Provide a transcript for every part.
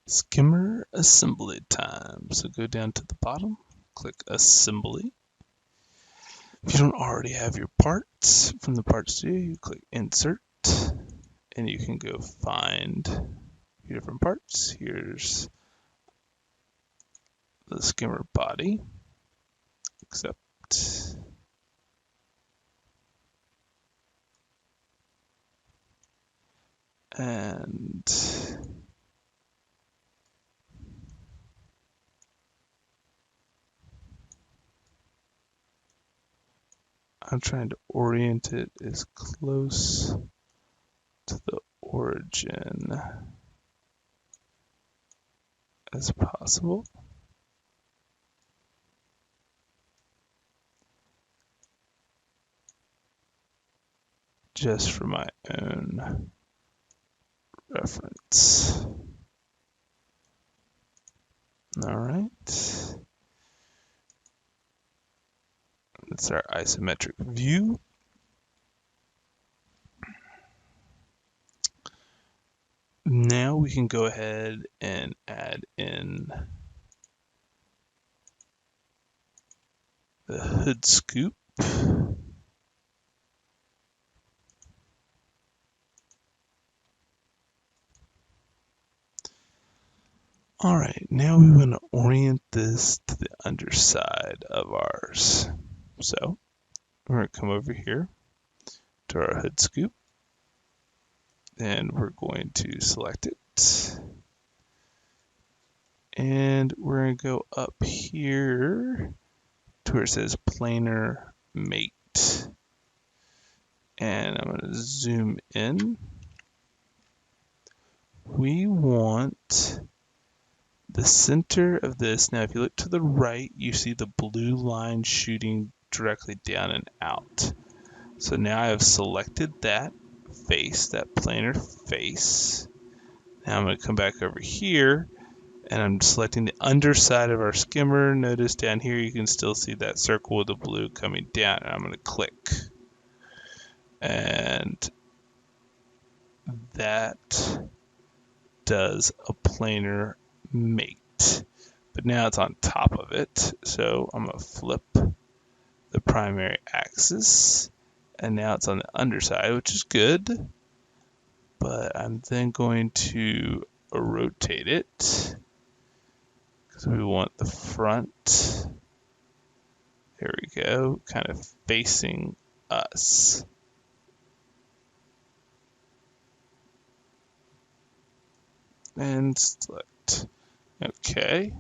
Skimmer assembly time. So go down to the bottom, click assembly. If you don't already have your parts from the Parts Studio, you click insert and you can go find your different parts. Here's the skimmer body, accept. And I'm trying to orient it as close to the origin as possible. Just for my own reference. All right. That's our isometric view. Now we can go ahead and add in the hood scoop. All right, now we want to orient this to the underside of ours. So we're going to come over here to our hood scoop, and we're going to select it. And we're going to go up here to where it says planar mate. And I'm going to zoom in. We want the center of this. Now, if you look to the right, you see the blue line shooting directly down and out. So now I have selected that face, that planar face. Now I'm going to come back over here and I'm selecting the underside of our skimmer. Notice down here you can still see that circle with the blue coming down. And I'm going to click. And that does a planar mate. But now it's on top of it. So I'm going to flip the primary axis. And now it's on the underside, which is good. But I'm then going to rotate it because we want the front, there we go, kind of facing us. And select. Okay,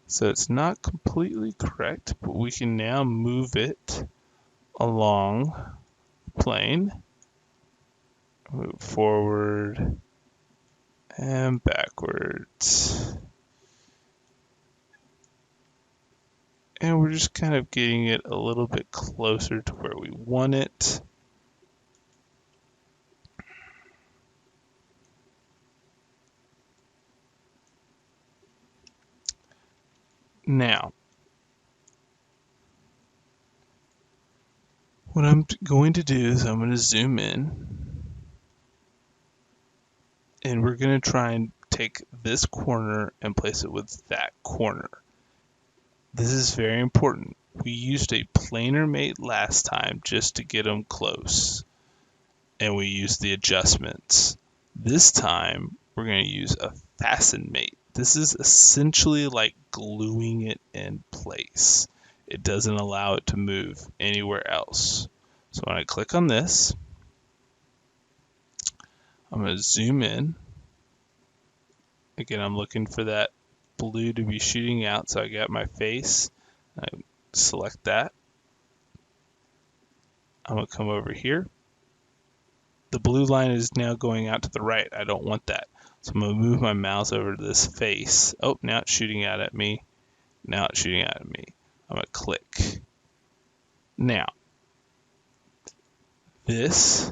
so it's not completely correct, but we can now move it along the plane. Move forward and backwards. And we're just kind of getting it a little bit closer to where we want it. Now, what I'm going to do is I'm going to zoom in. And we're going to try and take this corner and place it with that corner. This is very important. We used a planar mate last time just to get them close. And we used the adjustments. This time, we're going to use a fasten mate. This is essentially like gluing it in place. It doesn't allow it to move anywhere else. So when I click on this, I'm going to zoom in. Again, I'm looking for that blue to be shooting out, so I got my face. I select that. I'm going to come over here. The blue line is now going out to the right. I don't want that. So I'm going to move my mouse over to this face. Oh, now it's shooting out at me. Now it's shooting out at me. I'm going to click. Now, this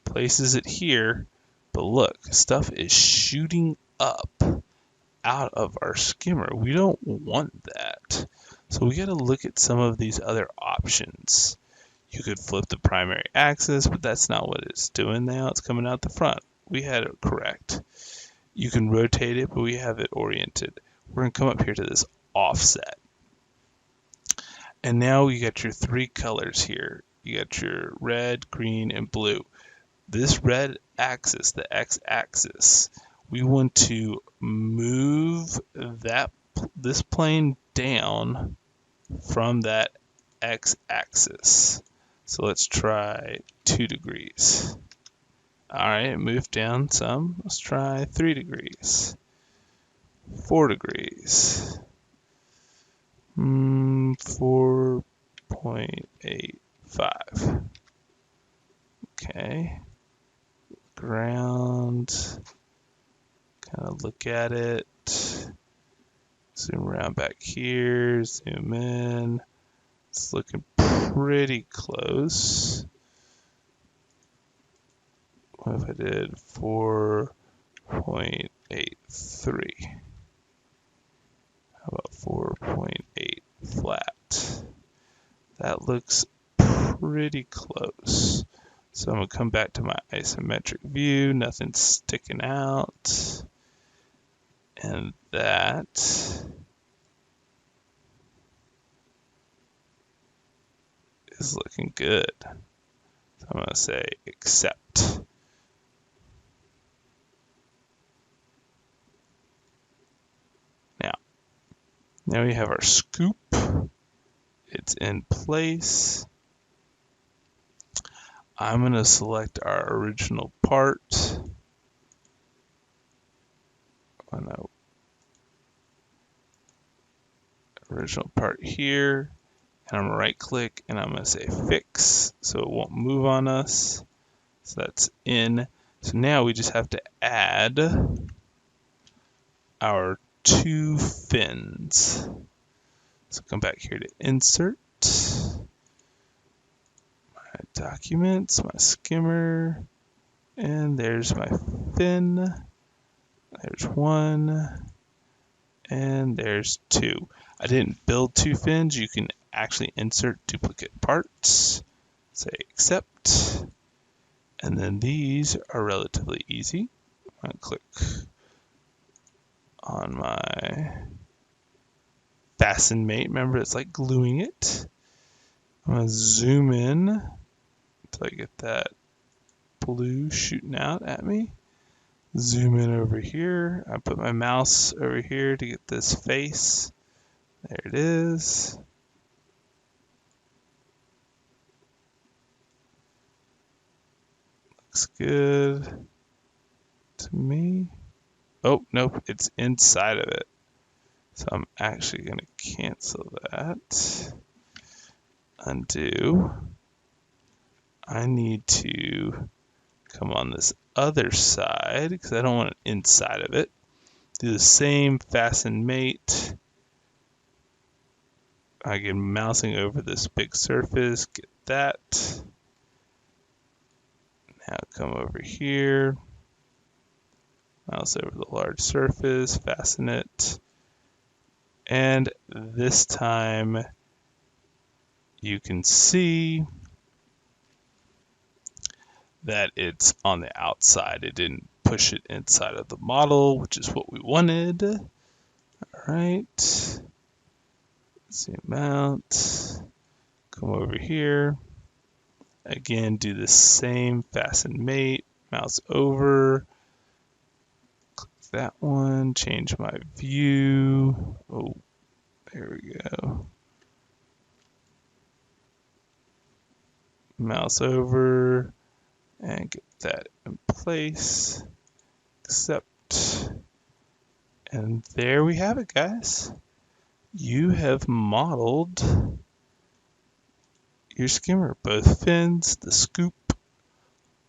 places it here, but look, stuff is shooting up out of our skimmer. We don't want that. So we got to look at some of these other options. You could flip the primary axis, but that's not what it's doing now. It's coming out the front. We had it correct. You can rotate it, but we have it oriented. We're going to come up here to this offset. And now you got your three colors here. You got your red, green, and blue. This red axis, the x-axis, we want to move this plane down from that x-axis. So let's try 2 degrees. All right, move down some. Let's try 3 degrees, 4 degrees, 4.85. Okay. Ground, kind of look at it, zoom around back here, zoom in. It's looking pretty close. What if I did 4.83? How about 4.8 flat? That looks pretty close. So I'm going to come back to my isometric view, nothing's sticking out, and that is looking good. So I'm going to say accept. Now we have our scoop, it's in place. I'm going to select our original part. Oh no. Original part here. And I'm going to right click and I'm going to say fix so it won't move on us. So that's in. So now we just have to add our 2 fins. So come back here to insert. Documents, my skimmer, and there's my fin. There's 1, and there's 2. I didn't build 2 fins. You can actually insert duplicate parts. Say accept, and then these are relatively easy. I'm going to click on my fasten mate. Remember, it's like gluing it. I'm going to zoom in until I get that blue shooting out at me. Zoom in over here. I put my mouse over here to get this face. There it is. Looks good to me. Oh, nope, it's inside of it. So I'm actually going to cancel that. Undo. I need to come on this other side because I don't want it inside of it. Do the same fasten mate. Again, mousing over this big surface, get that. Now come over here, mouse over the large surface, fasten it. And this time you can see that it's on the outside. It didn't push it inside of the model, which is what we wanted. All right. Zoom out. Come over here. Again, do the same fasten mate. Mouse over. Click that one. Change my view. Oh, there we go. Mouse over. And get that in place. Accept. And there we have it, guys. You have modeled your skimmer, both fins, the scoop,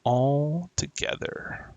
all together.